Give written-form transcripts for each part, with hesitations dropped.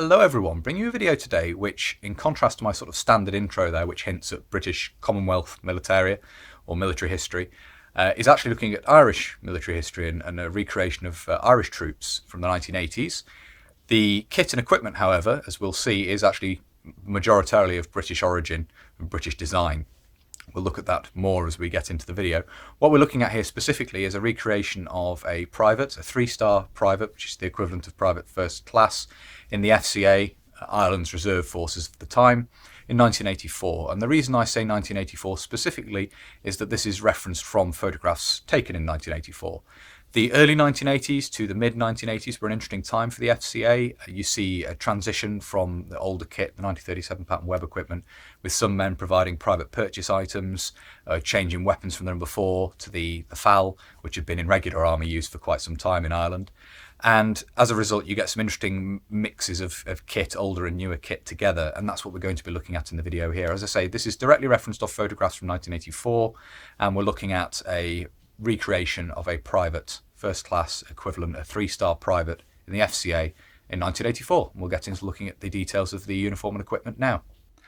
Hello everyone, bringing you a video today which, in contrast to my sort of standard intro there, which hints at British Commonwealth militaria or military history, is actually looking at Irish military history and a recreation of Irish troops from the 1980s. The kit and equipment, however, as we'll see, is actually majoritarily of British origin and British design. We'll look at that more as we get into the video. What we're looking at here specifically is a recreation of a private, a 3-star private, which is the equivalent of private first class, in the FCA, Ireland's reserve forces of the time, in 1984. And the reason I say 1984 specifically is that this is referenced from photographs taken in 1984. The early 1980s to the mid-1980s were an interesting time for the FCA. You see a transition from the older kit, the 1937 pattern web equipment, with some men providing private purchase items, changing weapons from the number 4 to the FAL, which had been in regular army use for quite some time in Ireland. And as a result, you get some interesting mixes of kit, older and newer kit together, and that's what we're going to be looking at in the video here. As I say, this is directly referenced off photographs from 1984, and we're looking at a recreation of a private first class equivalent, a 3-star private in the FCA in 1984. We'll get into looking at the details of the uniform and equipment now.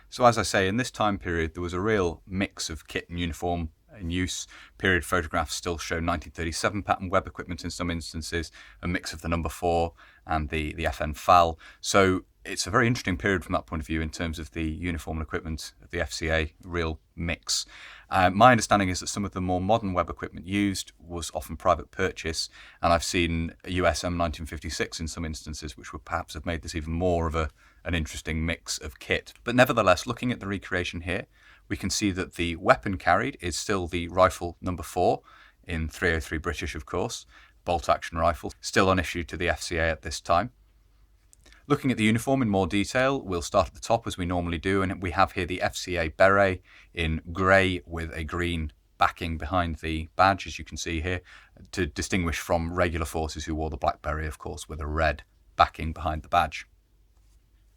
So as I say, in this time period there was a real mix of kit and uniform in use. Period photographs still show 1937 pattern web equipment in some instances, a mix of the number 4 and the FN FAL. So it's a very interesting period from that point of view in terms of the uniform and equipment of the FCA, real mix. My understanding is that some of the more modern web equipment used was often private purchase, and I've seen a US M1956 in some instances, which would perhaps have made this even more of an interesting mix of kit. But nevertheless, looking at the recreation here, we can see that the weapon carried is still the rifle number 4 in 303 British, of course, bolt action rifle, still on issue to the FCA at this time. Looking at the uniform in more detail, we'll start at the top as we normally do, and we have here the FCA beret in grey with a green backing behind the badge, as you can see here, to distinguish from regular forces who wore the black beret, of course, with a red backing behind the badge.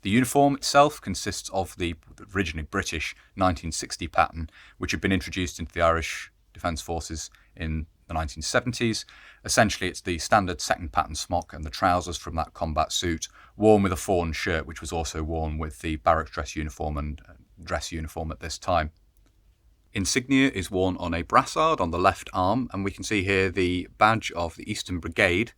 The uniform itself consists of the originally British 1960 pattern, which had been introduced into the Irish Defence Forces in the 1970s. Essentially, it's the standard second pattern smock and the trousers from that combat suit, worn with a fawn shirt, which was also worn with the barracks dress uniform and dress uniform at this time. Insignia is worn on a brassard on the left arm, and we can see here the badge of the Eastern Brigade.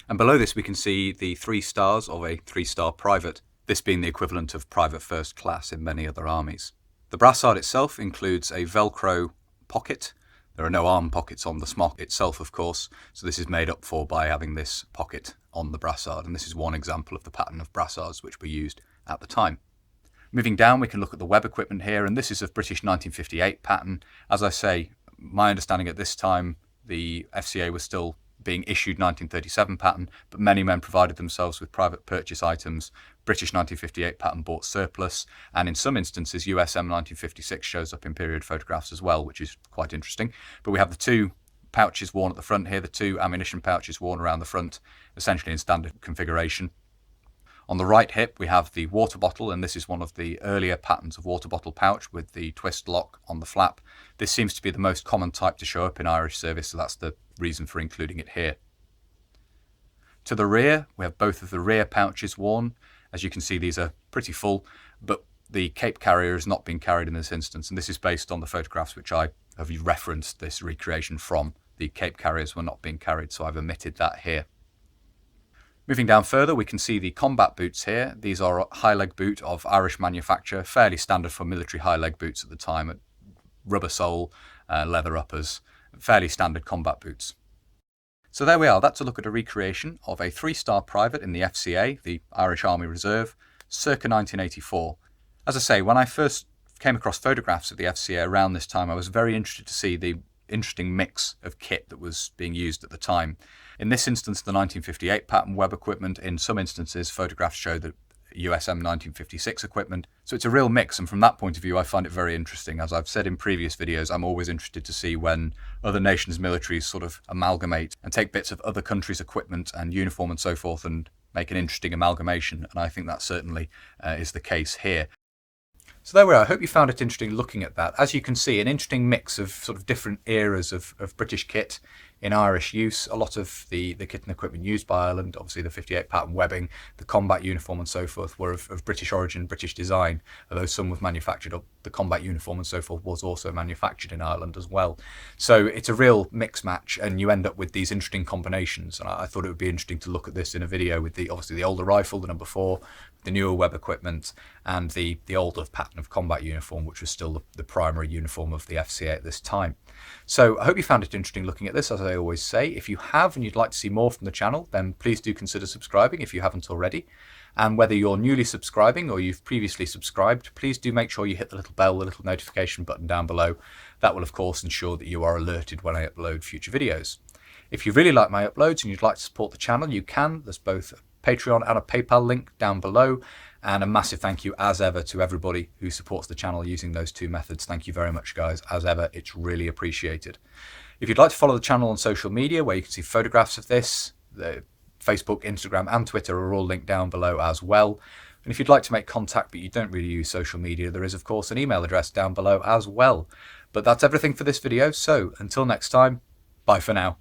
And below this we can see the 3 stars of a 3-star private, this being the equivalent of private first class in many other armies. The brassard itself includes a Velcro pocket. There are no arm pockets on the smock itself, of course, so this is made up for by having this pocket on the brassard, and this is one example of the pattern of brassards which were used at the time. Moving down, we can look at the web equipment here, and this is of British 1958 pattern. As I say, my understanding at this time, the FCA was still being issued 1937 pattern, but many men provided themselves with private purchase items. British 1958 pattern bought surplus, and in some instances US M1956 shows up in period photographs as well, which is quite interesting. But we have the 2 pouches worn at the front here, the 2 ammunition pouches worn around the front, essentially in standard configuration. On the right hip we have the water bottle, and this is one of the earlier patterns of water bottle pouch with the twist lock on the flap. This seems to be the most common type to show up in Irish service, so that's the reason for including it here. To the rear we have both of the rear pouches worn. As you can see, these are pretty full, but the cape carrier has not been carried in this instance, and this is based on the photographs which I have referenced this recreation from. The cape carriers were not being carried, so I've omitted that here. Moving down further, we can see the combat boots here. These are a high leg boot of Irish manufacture, fairly standard for military high leg boots at the time, rubber sole, leather uppers, fairly standard combat boots. So there we are, that's a look at a recreation of a 3-star private in the FCA, the Irish Army Reserve, circa 1984. As I say, when I first came across photographs of the FCA around this time, I was very interested to see the interesting mix of kit that was being used at the time. In this instance, the 1958 pattern web equipment. In some instances, photographs show the USM 1956 equipment. So it's a real mix, and from that point of view I find it very interesting. As I've said in previous videos, I'm always interested to see when other nations' militaries sort of amalgamate and take bits of other countries' equipment and uniform and so forth and make an interesting amalgamation, and I think that certainly is the case here. So there we are. I hope you found it interesting looking at that. As you can see, an interesting mix of sort of different eras of British kit in Irish use. A lot of the kit and equipment used by Ireland, obviously the 58 pattern webbing, the combat uniform and so forth, were of British origin, British design, although some was manufactured, the combat uniform and so forth was also manufactured in Ireland as well. So it's a real mix match, and you end up with these interesting combinations. And I thought it would be interesting to look at this in a video with obviously the older rifle, the number 4, the newer web equipment, and the older pattern of combat uniform, which was still the primary uniform of the FCA at this time. So I hope you found it interesting looking at this. As I always say, if you have and you'd like to see more from the channel, then please do consider subscribing if you haven't already. And whether you're newly subscribing or you've previously subscribed, please do make sure you hit the little bell, the little notification button down below. That will of course ensure that you are alerted when I upload future videos. If you really like my uploads and you'd like to support the channel, you can. There's both a Patreon and a PayPal link down below. And a massive thank you as ever to everybody who supports the channel using those 2 methods. Thank you very much, guys. As ever, it's really appreciated. If you'd like to follow the channel on social media, where you can see photographs of this, the Facebook, Instagram and Twitter are all linked down below as well. And if you'd like to make contact but you don't really use social media, there is of course an email address down below as well. But that's everything for this video, so until next time, bye for now.